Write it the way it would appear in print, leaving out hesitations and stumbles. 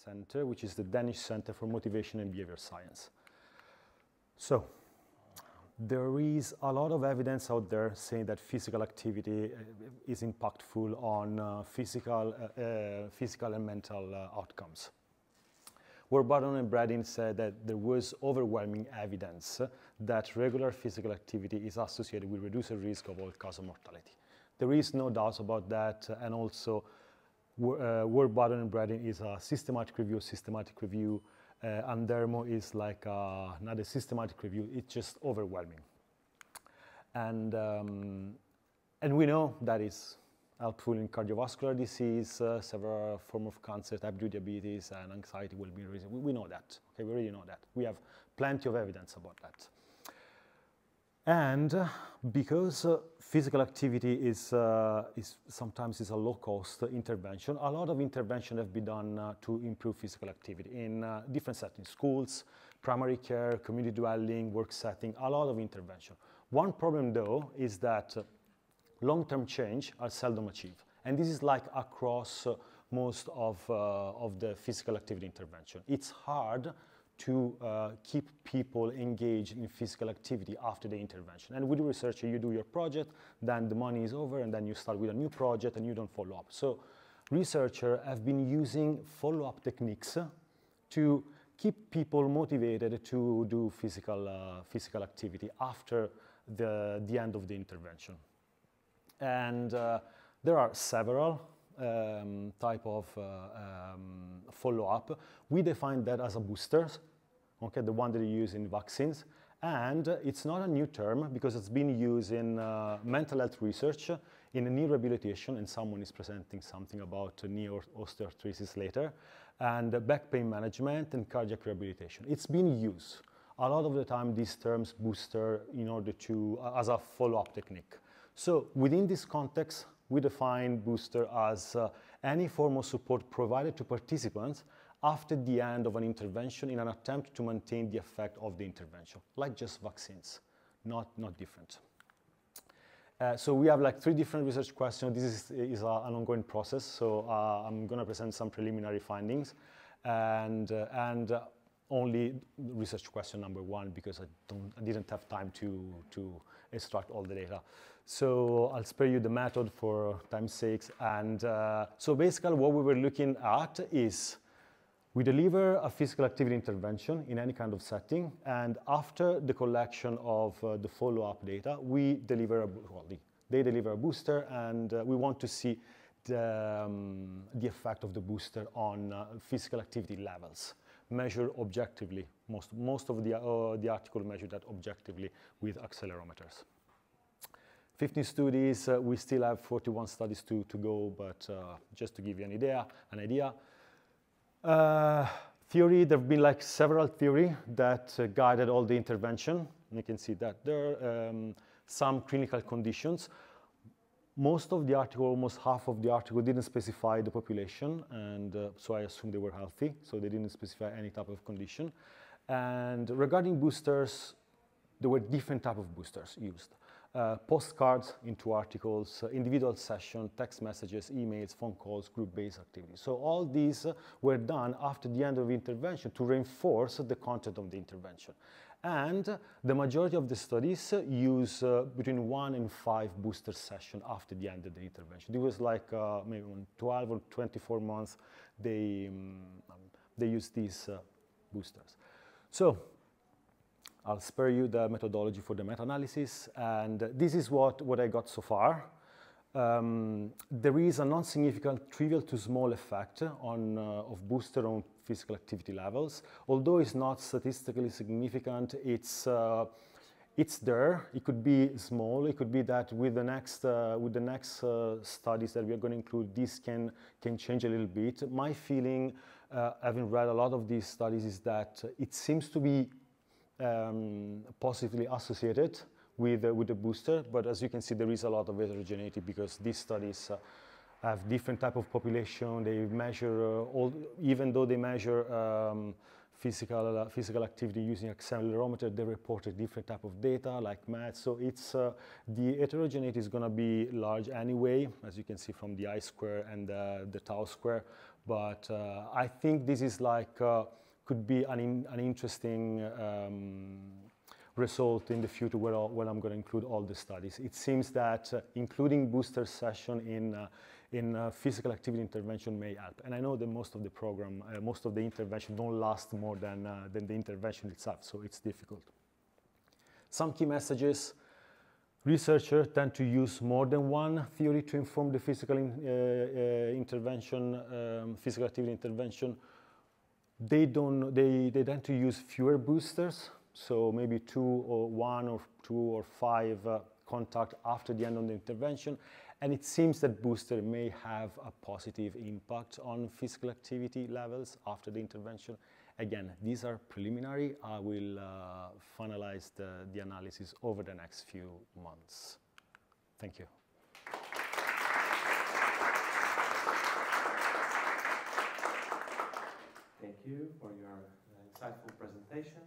center, which is the Danish Center for Motivation and Behavior Science. So, there is a lot of evidence out there saying that physical activity is impactful on physical and mental outcomes. Warburton and Bradin said that there was overwhelming evidence that regular physical activity is associated with reduced risk of all-cause mortality. There is no doubt about that, and also Warburton and Bradin is a systematic review, and Dermo is like not a systematic review, it's just overwhelming. And we know that is helpful in cardiovascular disease, several forms of cancer, type 2 diabetes, and anxiety will be reason. We know that, okay, we already know that. We have plenty of evidence about that. And because physical activity is sometimes a low-cost intervention, a lot of intervention have been done to improve physical activity in different settings, schools, primary care, community dwelling, work setting, a lot of intervention. One problem, though, is that long-term change are seldom achieved. And this is like across most of the physical activity intervention. It's hard to keep people engaged in physical activity after the intervention. And with the researcher, you do your project, then the money is over, and then you start with a new project and you don't follow up. So researchers have been using follow-up techniques to keep people motivated to do physical activity after the end of the intervention. And there are several type of follow-up. We define that as a booster, okay, the one that you use in vaccines. And it's not a new term because it's been used in mental health research, in knee rehabilitation, and someone is presenting something about knee osteoarthritis later, and back pain management and cardiac rehabilitation. It's been used. A lot of the time, these terms booster in order to, as a follow-up technique. So within this context, we define booster as any form of support provided to participants after the end of an intervention in an attempt to maintain the effect of the intervention, like just vaccines, not different. So we have like 3 different research questions. This is an ongoing process, so I'm going to present some preliminary findings, and only research question number 1 because I didn't have time to extract all the data. So I'll spare you the method for time's sake. And so basically what we were looking at is we deliver a physical activity intervention in any kind of setting, and after the collection of the follow-up data, we deliver they deliver a booster, and we want to see the effect of the booster on physical activity levels, measured objectively. Most of the article measured that objectively with accelerometers. 15 studies, we still have 41 studies to go, but just to give you an idea. Theory, there have been like several theories that guided all the intervention. You can see that there are some clinical conditions. Most of the article, almost half of the article, didn't specify the population, and so I assume they were healthy, so they didn't specify any type of condition. And regarding boosters, there were different type of boosters used. Postcards into articles, individual session, text messages, emails, phone calls, group-based activities. So all these were done after the end of the intervention to reinforce the content of the intervention. And the majority of the studies use between 1 and 5 booster sessions after the end of the intervention. It was like maybe 12 or 24 months they use these boosters. So I'll spare you the methodology for the meta-analysis, and this is what I got so far. There is a non-significant trivial to small effect of booster on physical activity levels. Although it's not statistically significant, it's there. It could be small. It could be that with the next studies that we are going to include, this can change a little bit. My feeling, having read a lot of these studies, is that it seems to be positively associated with the booster, but as you can see, there is a lot of heterogeneity because these studies have different type of population. They measure even though they measure physical activity using accelerometer, they reported different type of data like math. So it's the heterogeneity is going to be large anyway, as you can see from the I-square and the tau square. But I think this is like could be an interesting result in the future where I'm going to include all the studies. It seems that including booster session in physical activity intervention may help. And I know that most of the program, most of the intervention don't last more than the intervention itself, so it's difficult. Some key messages. Researchers tend to use more than one theory to inform the physical intervention, physical activity intervention. They tend to use fewer boosters, so maybe 2 or 1 or 2 or 5 contact after the end of the intervention. And it seems that booster may have a positive impact on physical activity levels after the intervention. Again, these are preliminary. I will finalize the analysis over the next few months. Thank you. Thank you for your insightful presentation.